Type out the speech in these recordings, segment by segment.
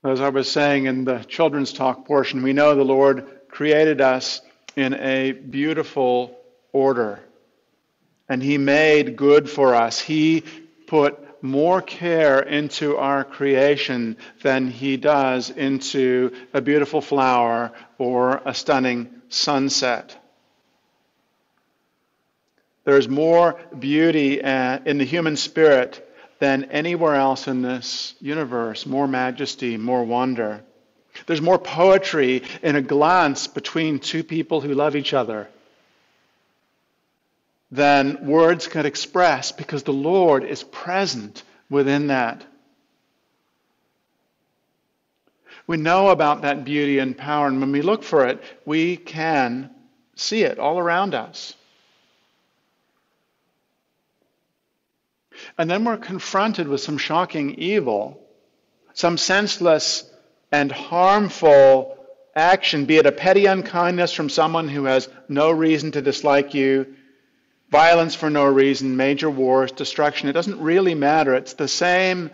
As I was saying in the children's talk portion, we know the Lord created us in a beautiful order. And He made good for us. He put more care into our creation than He does into a beautiful flower or a stunning sunset. There's more beauty in the human spirit than anywhere else in this universe. More majesty, more wonder. There's more poetry in a glance between two people who love each other than words could express, because the Lord is present within that. We know about that beauty and power, and when we look for it, we can see it all around us. And then we're confronted with some shocking evil, some senseless and harmful action, be it a petty unkindness from someone who has no reason to dislike you, violence for no reason, major wars, destruction. It doesn't really matter. It's the same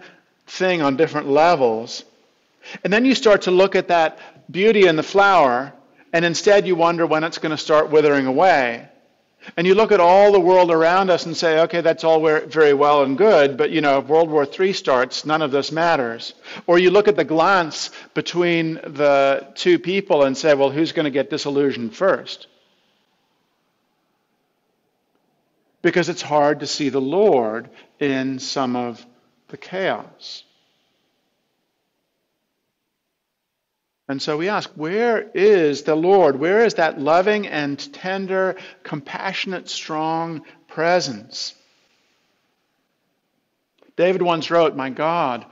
thing on different levels. And then you start to look at that beauty in the flower, and instead you wonder when it's going to start withering away. And you look at all the world around us and say, okay, that's all very well and good, but if World War III starts, none of this matters. Or you look at the glance between the two people and say, well, who's going to get disillusioned first? Because it's hard to see the Lord in some of the chaos. And so we ask, where is the Lord? Where is that loving and tender, compassionate, strong presence? David once wrote, my God,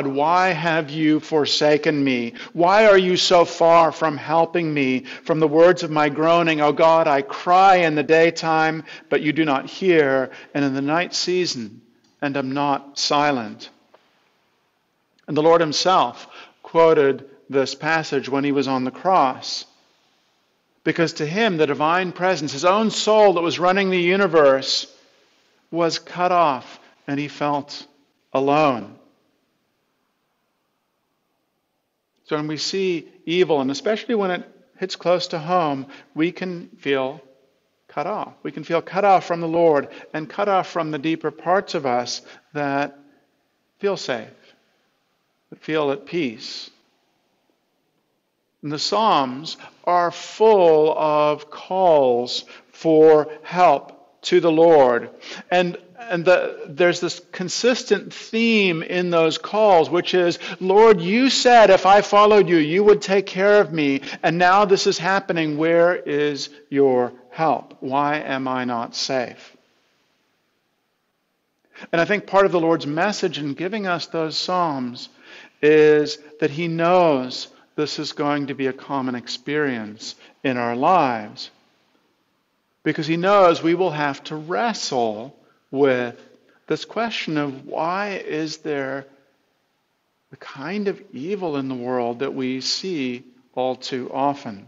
why have you forsaken me? Why are you so far from helping me? From the words of my groaning, O God, I cry in the daytime, but you do not hear, and in the night season, and am not silent. And the Lord himself quoted this passage when he was on the cross. Because to him, the divine presence, his own soul that was running the universe, was cut off, and he felt alone. So when we see evil, and especially when it hits close to home, we can feel cut off. We can feel cut off from the Lord and cut off from the deeper parts of us that feel safe, that feel at peace. And the Psalms are full of calls for help to the Lord. And there's this consistent theme in those calls, which is, Lord, you said if I followed you, you would take care of me. And now this is happening. Where is your help? Why am I not safe? And I think part of the Lord's message in giving us those Psalms is that he knows this is going to be a common experience in our lives. Because he knows we will have to wrestle with this question of why is there the kind of evil in the world that we see all too often.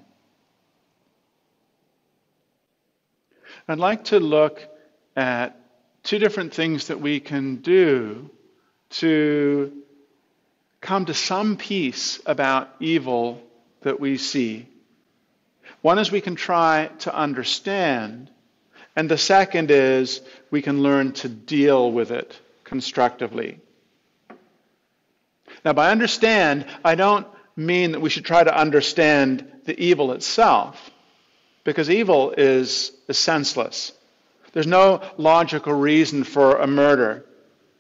I'd like to look at two different things that we can do to come to some peace about evil that we see. One is we can try to understand, and the second is we can learn to deal with it constructively. Now, by understand, I don't mean that we should try to understand the evil itself, because evil is senseless. There's no logical reason for a murder,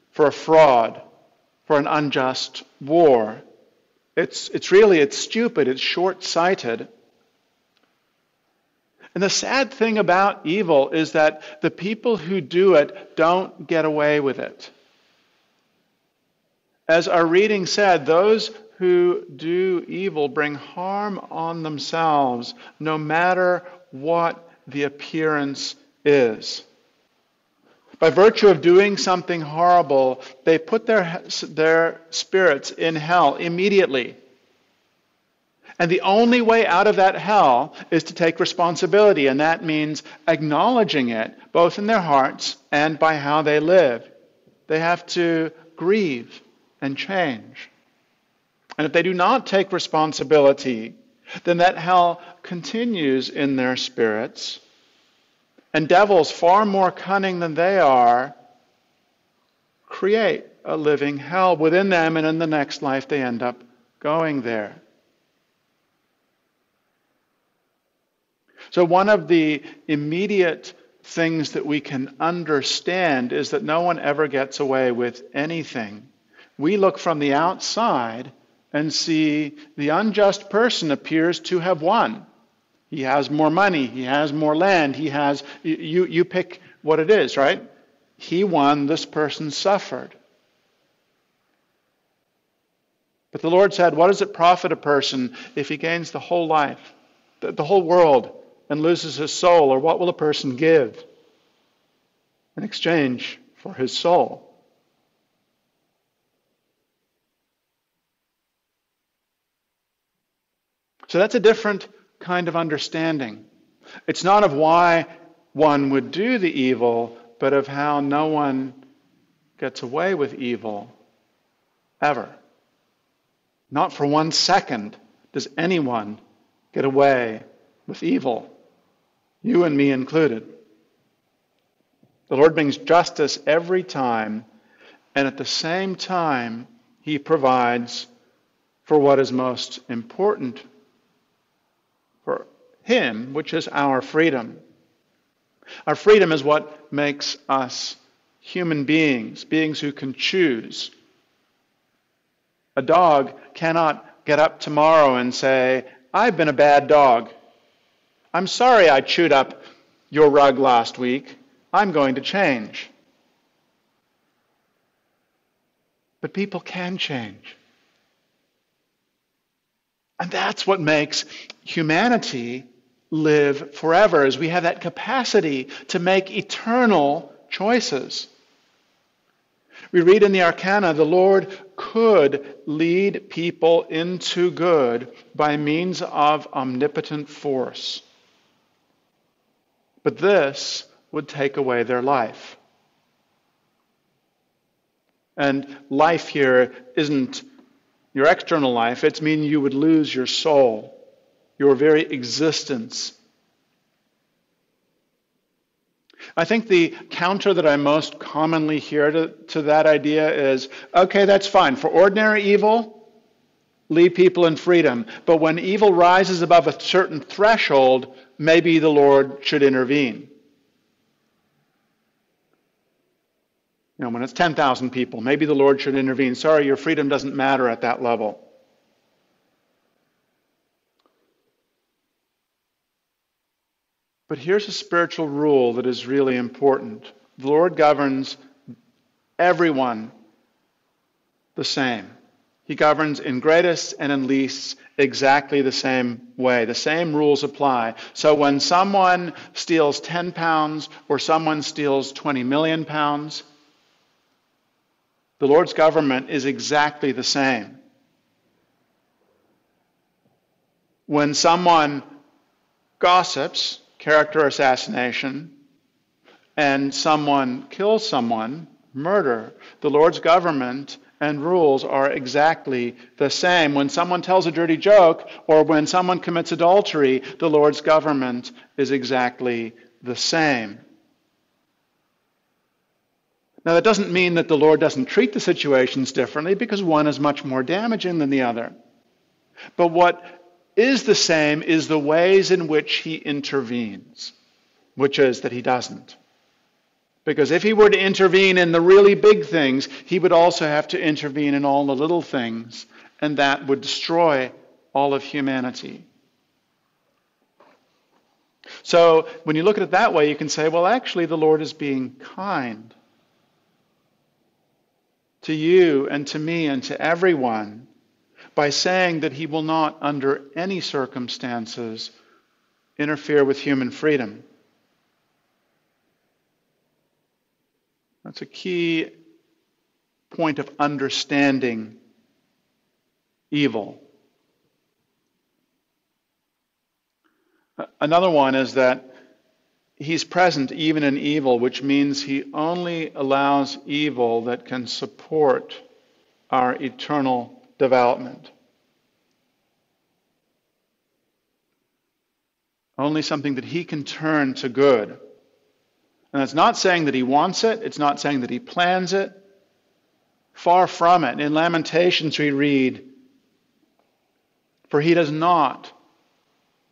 for a fraud, for an unjust war. It's stupid, it's short-sighted. And the sad thing about evil is that the people who do it don't get away with it. As our reading said, those who do evil bring harm on themselves, no matter what the appearance is. By virtue of doing something horrible, they put their spirits in hell immediately. And the only way out of that hell is to take responsibility, and that means acknowledging it, both in their hearts and by how they live. They have to grieve and change. And if they do not take responsibility, then that hell continues in their spirits, and devils far more cunning than they are create a living hell within them, and in the next life they end up going there. So one of the immediate things that we can understand is that no one ever gets away with anything. We look from the outside and see the unjust person appears to have won. He has more money, he has more land, he has, you pick what it is, right? He won, this person suffered. But the Lord said, what does it profit a person if he gains the whole life, the whole world, and loses his soul? Or what will a person give in exchange for his soul? So that's a different kind of understanding. It's not of why one would do the evil, but of how no one gets away with evil ever. Not for 1 second does anyone get away with evil, you and me included. The Lord brings justice every time, and at the same time, He provides for what is most important for Him, which is our freedom. Our freedom is what makes us human beings, beings who can choose. A dog cannot get up tomorrow and say, I've been a bad dog. I'm sorry I chewed up your rug last week. I'm going to change. But people can change. And that's what makes humanity live forever, is we have that capacity to make eternal choices. We read in the Arcana, the Lord could lead people into good by means of omnipotent force. But this would take away their life. And life here isn't your external life. It's meaning you would lose your soul, your very existence. I think the counter that I most commonly hear to that idea is, okay, that's fine. For ordinary evil, leave people in freedom. But when evil rises above a certain threshold, maybe the Lord should intervene. When it's 10,000 people, maybe the Lord should intervene. Sorry, your freedom doesn't matter at that level. But here's a spiritual rule that is really important. The Lord governs everyone the same. He governs in greatest and in least exactly the same way. The same rules apply. So when someone steals 10 pounds or someone steals 20 million pounds, the Lord's government is exactly the same. When someone gossips, character assassination, and someone kills someone, murder, the Lord's government and rules are exactly the same. When someone tells a dirty joke or when someone commits adultery, the Lord's government is exactly the same. Now, that doesn't mean that the Lord doesn't treat the situations differently, because one is much more damaging than the other. But what is the same is the ways in which He intervenes, which is that He doesn't. Because if He were to intervene in the really big things, He would also have to intervene in all the little things, and that would destroy all of humanity. So when you look at it that way, you can say, well, actually, the Lord is being kind to you and to me and to everyone by saying that He will not, under any circumstances, interfere with human freedom. That's a key point of understanding evil. Another one is that He's present even in evil, which means He only allows evil that can support our eternal development. only something that he can turn to good. And that's not saying that he wants it. It's not saying that he plans it. Far from it. In Lamentations we read, "For he does not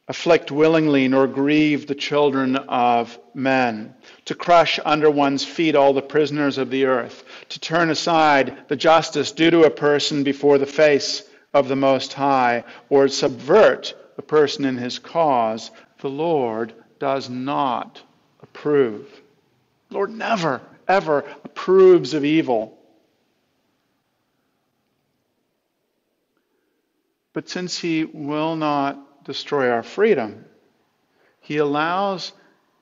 afflict willingly nor grieve the children of men, to crush under one's feet all the prisoners of the earth, to turn aside the justice due to a person before the face of the Most High, or subvert a person in his cause. The Lord does not approve." The Lord never, ever approves of evil. But since he will not destroy our freedom, he allows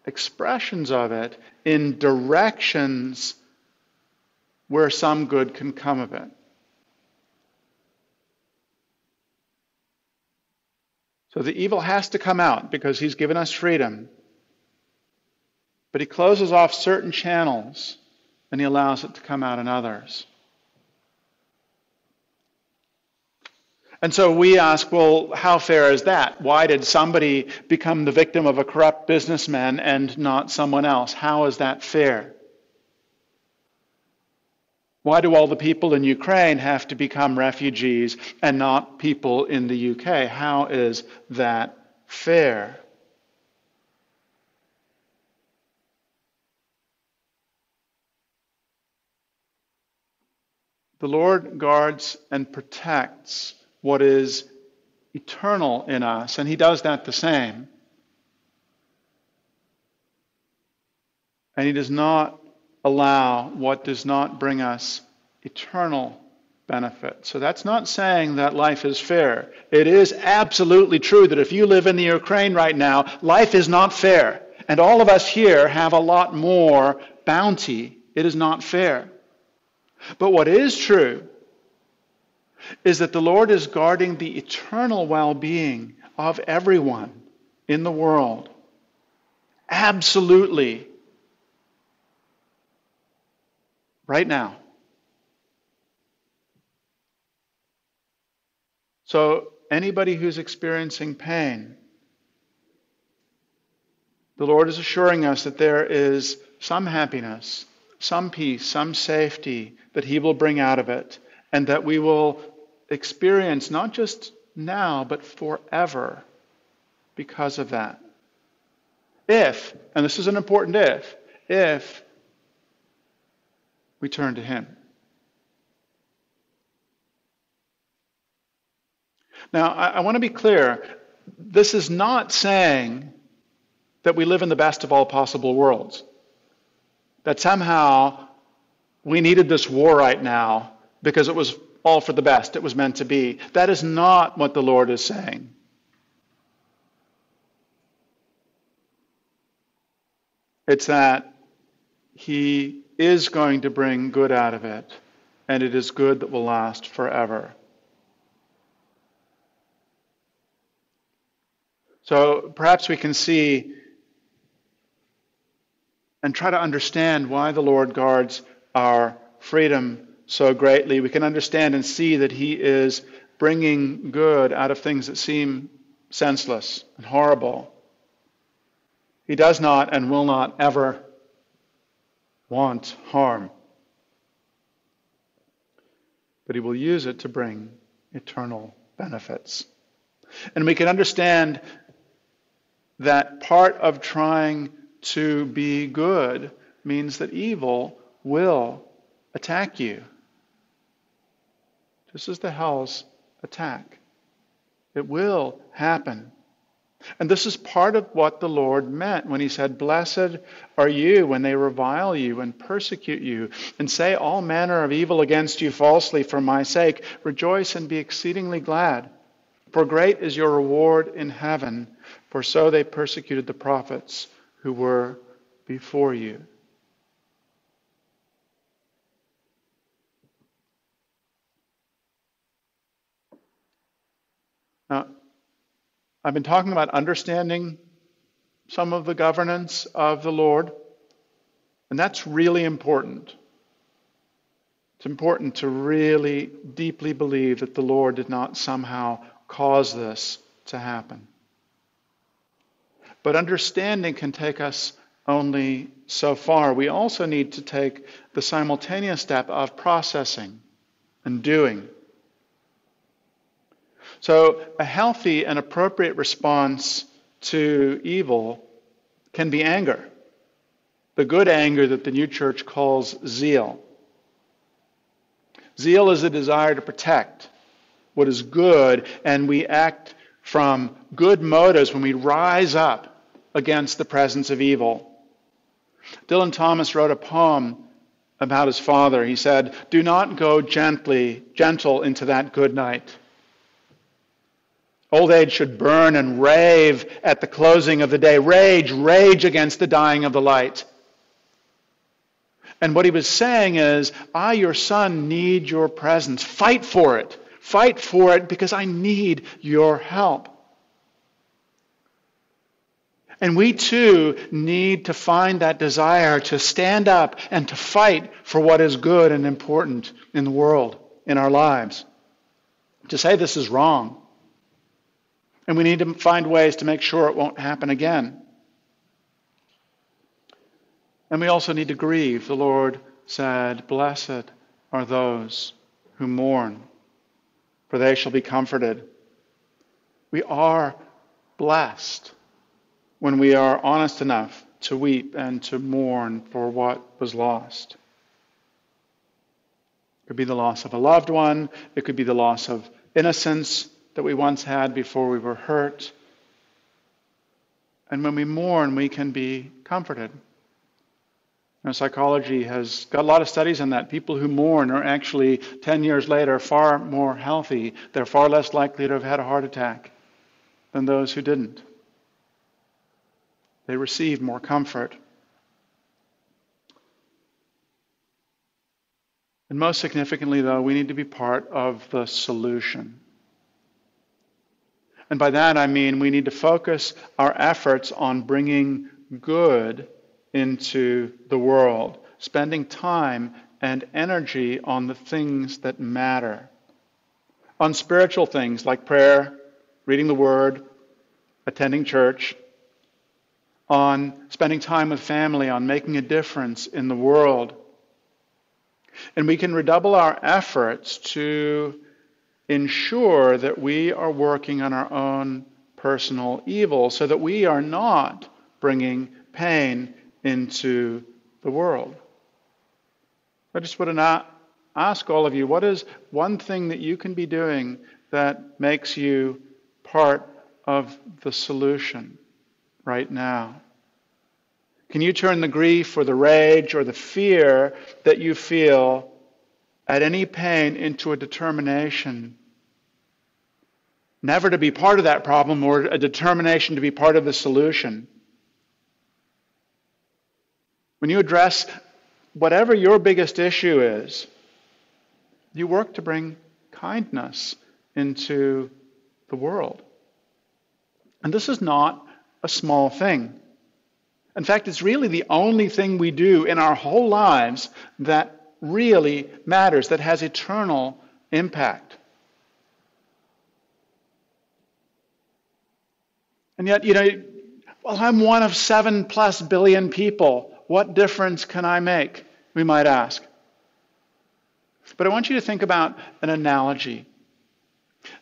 expressions of it in directions where some good can come of it. So the evil has to come out because he's given us freedom. But he closes off certain channels and he allows it to come out in others. And so we ask, well, how fair is that? Why did somebody become the victim of a corrupt businessman and not someone else? How is that fair? Why do all the people in Ukraine have to become refugees and not people in the UK? How is that fair? The Lord guards and protects what is eternal in us, and he does that the same. And he does not allow what does not bring us eternal benefit. So that's not saying that life is fair. It is absolutely true that if you live in the Ukraine right now, life is not fair. And all of us here have a lot more bounty. It is not fair. But what is true is that the Lord is guarding the eternal well-being of everyone in the world. Absolutely. Right now. So anybody who's experiencing pain, the Lord is assuring us that there is some happiness, some peace, some safety that he will bring out of it, and that we will experience not just now, but forever because of that. If, and this is an important if we turn to him. Now, I want to be clear. This is not saying that we live in the best of all possible worlds. That somehow we needed this war right now because it was all for the best. It was meant to be. That is not what the Lord is saying. It's that he is going to bring good out of it, and it is good that will last forever. So perhaps we can see and try to understand why the Lord guards our freedom so greatly. We can understand and see that he is bringing good out of things that seem senseless and horrible. He does not and will not ever want harm. But he will use it to bring eternal benefits. And we can understand that part of trying to be good means that evil will attack you. Just as the hells attack. It will happen. And this is part of what the Lord meant when he said, "Blessed are you when they revile you and persecute you and say all manner of evil against you falsely for my sake. Rejoice and be exceedingly glad. For great is your reward in heaven, for so they persecuted the prophets who were before you." Now, I've been talking about understanding some of the governance of the Lord, and that's really important. It's important to really deeply believe that the Lord did not somehow cause this to happen. But understanding can take us only so far. We also need to take the simultaneous step of processing and doing. So a healthy and appropriate response to evil can be anger. The good anger that the New Church calls zeal. Zeal is a desire to protect what is good, and we act from good motives when we rise up against the presence of evil. Dylan Thomas wrote a poem about his father. He said, "Do not go gentle into that good night. Old age should burn and rave at the closing of the day. Rage against the dying of the light." And what he was saying is, I, your son, need your presence. Fight for it. Fight for it because I need your help. And we too need to find that desire to stand up and to fight for what is good and important in the world, in our lives. To say this is wrong. And we need to find ways to make sure it won't happen again. And we also need to grieve. The Lord said, "Blessed are those who mourn, for they shall be comforted." We are blessed when we are honest enough to weep and to mourn for what was lost. It could be the loss of a loved one. It could be the loss of innocence that we once had before we were hurt. And when we mourn, we can be comforted. Psychology has got a lot of studies on that. People who mourn are actually 10 years later far more healthy. They're far less likely to have had a heart attack than those who didn't. They receive more comfort. And most significantly, though, we need to be part of the solution. And by that I mean we need to focus our efforts on bringing good into the world, spending time and energy on the things that matter, on spiritual things like prayer, reading the Word, attending church, on spending time with family, on making a difference in the world. And we can redouble our efforts to ensure that we are working on our own personal evil so that we are not bringing pain into the world. I just want to ask all of you, what is one thing that you can be doing that makes you part of the solution right now? Can you turn the grief or the rage or the fear that you feel at any pain into a determination never to be part of that problem or a determination to be part of the solution? When you address whatever your biggest issue is, you work to bring kindness into the world. And this is not a small thing. In fact, it's really the only thing we do in our whole lives that really matters, that has eternal impact. And yet, I'm one of 7+ billion people. What difference can I make? We might ask. But I want you to think about an analogy.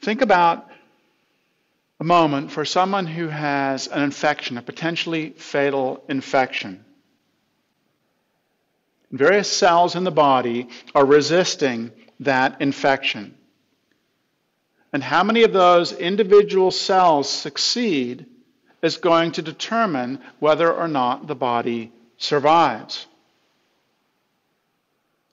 Think about a moment for someone who has an infection, a potentially fatal infection. Various cells in the body are resisting that infection. And how many of those individual cells succeed is going to determine whether or not the body survives.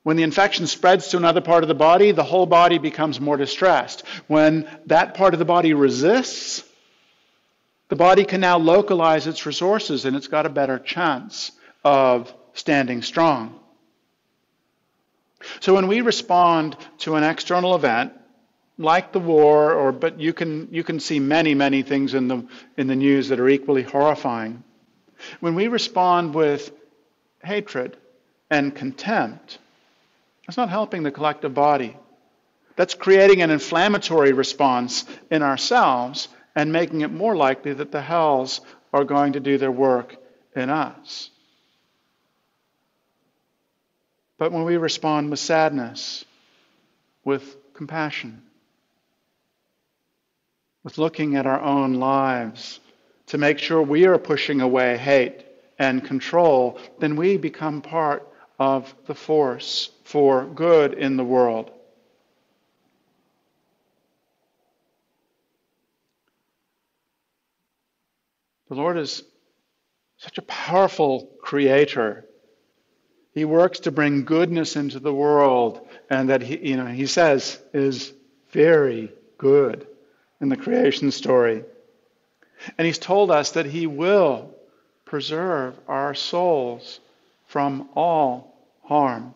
When the infection spreads to another part of the body, the whole body becomes more distressed. When that part of the body resists, the body can now localize its resources and it's got a better chance of standing strong. So when we respond to an external event, like the war, but you can see many things in the news that are equally horrifying. When we respond with hatred and contempt, that's not helping the collective body. That's creating an inflammatory response in ourselves and making it more likely that the hells are going to do their work in us. But when we respond with sadness, with compassion, with looking at our own lives to make sure we are pushing away hate and control, then we become part of the force for good in the world. The Lord is such a powerful creator. He works to bring goodness into the world, and that he says is very good in the creation story. And he's told us that he will preserve our souls from all harm,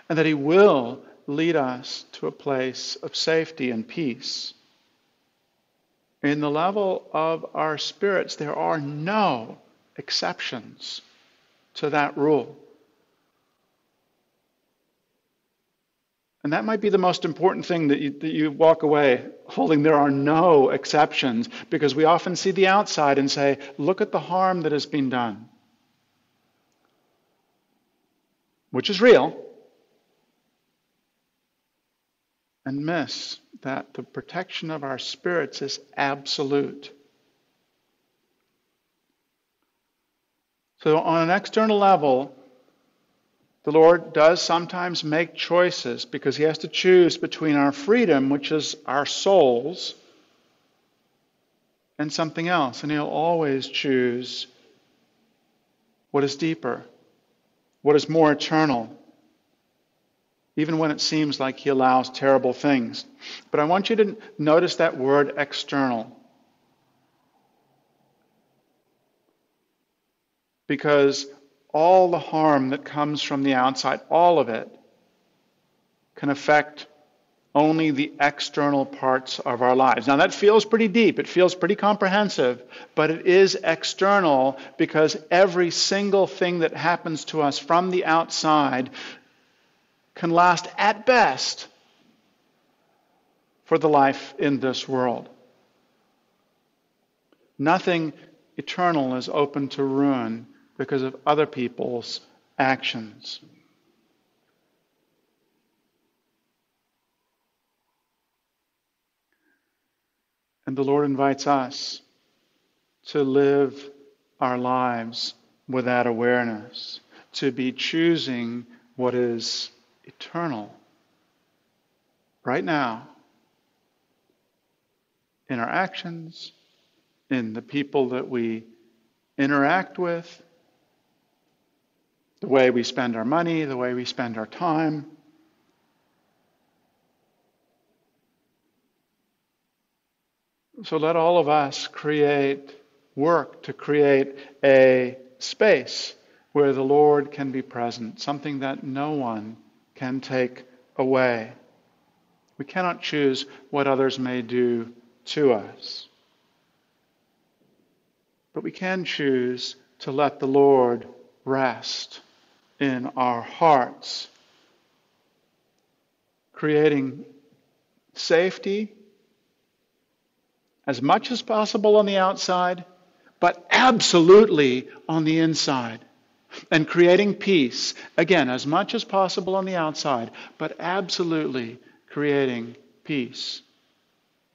and that he will lead us to a place of safety and peace. In the level of our spirits, there are no exceptions to that rule. And that might be the most important thing that you walk away holding. There are no exceptions, because we often see the outside and say, look at the harm that has been done. Which is real. And miss that the protection of our spirits is absolute. So on an external level, the Lord does sometimes make choices because he has to choose between our freedom, which is our souls, and something else. And he'll always choose what is deeper, what is more eternal, even when it seems like he allows terrible things. But I want you to notice that word external. Because all the harm that comes from the outside, all of it, can affect only the external parts of our lives. Now that feels pretty deep, it feels pretty comprehensive, but it is external because every single thing that happens to us from the outside can last at best for the life in this world. Nothing eternal is open to ruin because of other people's actions. And the Lord invites us to live our lives with that awareness, to be choosing what is eternal right now in our actions, in the people that we interact with, the way we spend our money, the way we spend our time. So let all of us work to create a space where the Lord can be present, something that no one can take away. We cannot choose what others may do to us. But we can choose to let the Lord rest in our hearts, creating safety as much as possible on the outside, but absolutely on the inside. And creating peace, again, as much as possible on the outside, but absolutely creating peace,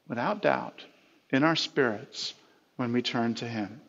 without doubt, in our spirits when we turn to him.